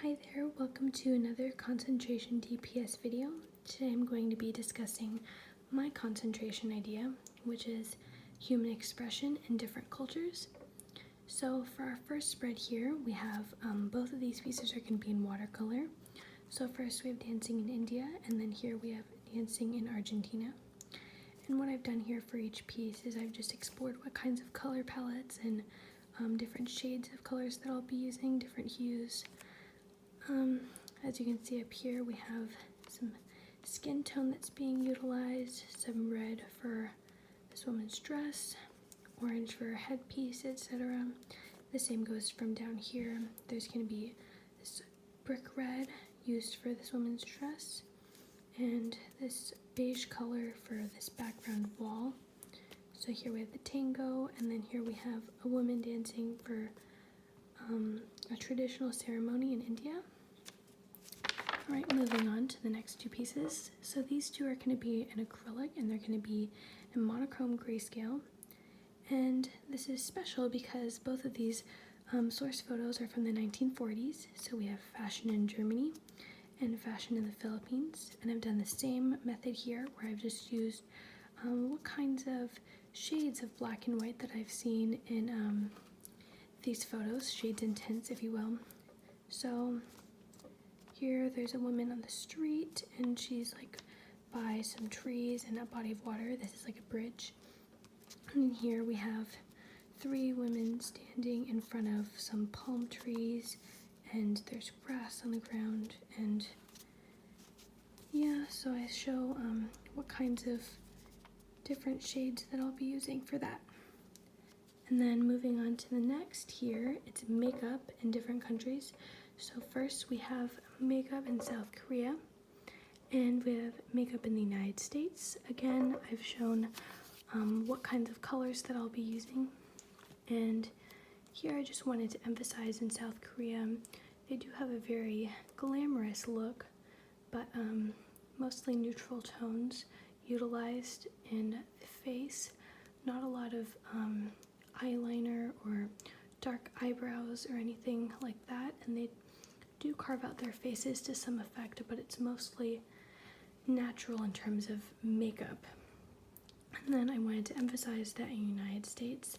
Hi there, welcome to another concentration DPS video. Today I'm going to be discussing my concentration idea, which is human expression in different cultures. So for our first spread here, we have both of these pieces are going to be in watercolor. So first we have dancing in India, and then here we have dancing in Argentina. And what I've done here for each piece is I've just explored what kinds of color palettes and different shades of colors that I'll be using, different hues. As you can see up here, we have some skin tone that's being utilized, some red for this woman's dress, orange for her headpiece, etc. The same goes from down here. There's going to be this brick red used for this woman's dress, and this beige color for this background wall. So here we have the tango, and then here we have a woman dancing for a traditional ceremony in India. Alright, moving on to the next two pieces. So these two are going to be in acrylic, and they're going to be in monochrome grayscale. And this is special because both of these source photos are from the 1940s. So we have fashion in Germany and fashion in the Philippines. And I've done the same method here, where I've just used what kinds of shades of black and white that I've seen in these photos, shades and tints, if you will. So here there's a woman on the street, and she's like by some trees and a body of water. This is like a bridge. And here we have three women standing in front of some palm trees, and there's grass on the ground. And yeah, so I show what kinds of different shades that I'll be using for that. And then moving on to the next here, it's makeup in different countries. So first we have makeup in South Korea, and we have makeup in the United States. Again, I've shown what kinds of colors that I'll be using. And here I just wanted to emphasize in South Korea, they do have a very glamorous look, but mostly neutral tones utilized in the face. Not a lot of eyeliner or dark eyebrows or anything like that, and they do carve out their faces to some effect, but it's mostly natural in terms of makeup. And then I wanted to emphasize that in the United States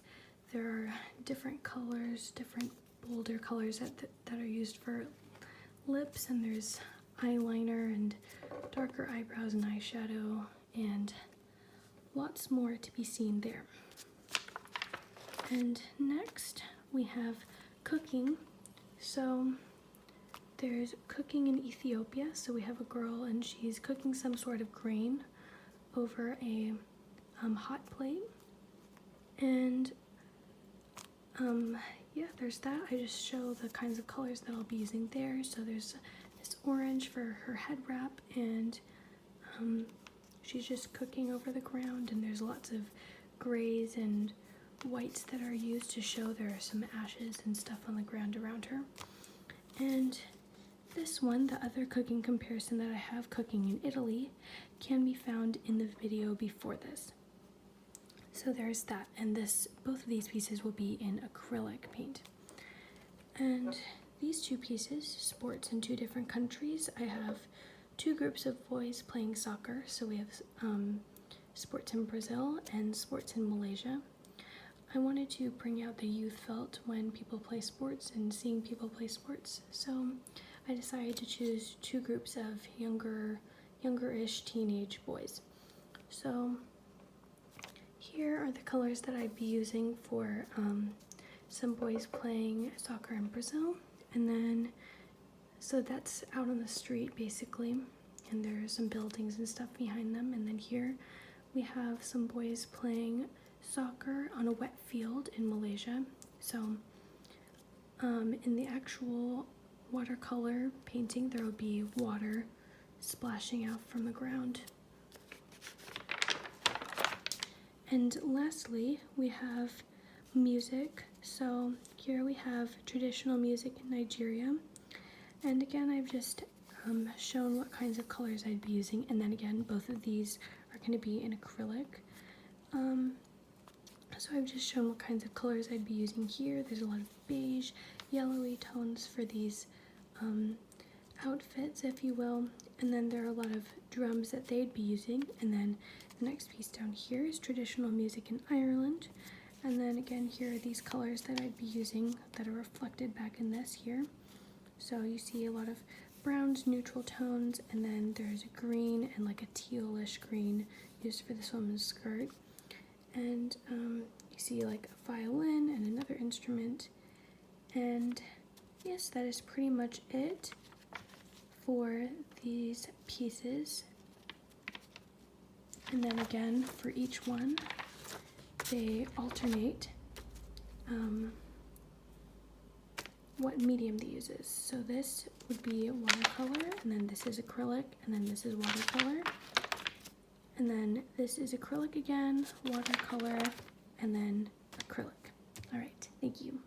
there are different colors, different bolder colors that are used for lips, and there's eyeliner and darker eyebrows and eyeshadow and lots more to be seen there. And next we have cooking. So there's cooking in Ethiopia. So we have a girl, and she's cooking some sort of grain over a hot plate. And yeah, there's that. I just show the kinds of colors that I'll be using there. So there's this orange for her head wrap, and she's just cooking over the ground, and there's lots of grays and whites that are used to show there are some ashes and stuff on the ground around her. And this one, the other cooking comparison that I have, cooking in Italy, can be found in the video before this. So there's that, and both of these pieces will be in acrylic paint. And these two pieces, sports in two different countries, I have two groups of boys playing soccer. So we have sports in Brazil and sports in Malaysia. I wanted to bring out the youth felt when people play sports and seeing people play sports. So I decided to choose two groups of younger-ish teenage boys. So here are the colors that I'd be using for some boys playing soccer in Brazil. And then, so that's out on the street basically, and there are some buildings and stuff behind them. And then here we have some boys playing soccer on a wet field in Malaysia. So in the actual watercolor painting, there will be water splashing out from the ground. And lastly, we have music. So here we have traditional music in Nigeria. And again, I've just shown what kinds of colors I'd be using. And then again, both of these are going to be in acrylic. So I've just shown what kinds of colors I'd be using here. There's a lot of beige, yellowy tones for these outfits, if you will, and then there are a lot of drums that they'd be using, and then the next piece down here is traditional music in Ireland, and then again here are these colors that I'd be using that are reflected back in this here. So you see a lot of browns, neutral tones, and then there's a green and like a tealish green used for this woman's skirt, and you see like a violin and another instrument, and yes, that is pretty much it for these pieces. And then again, for each one, they alternate what medium they uses. So this would be watercolor, and then this is acrylic, and then this is watercolor, and then this is acrylic again, watercolor, and then acrylic. All right, thank you.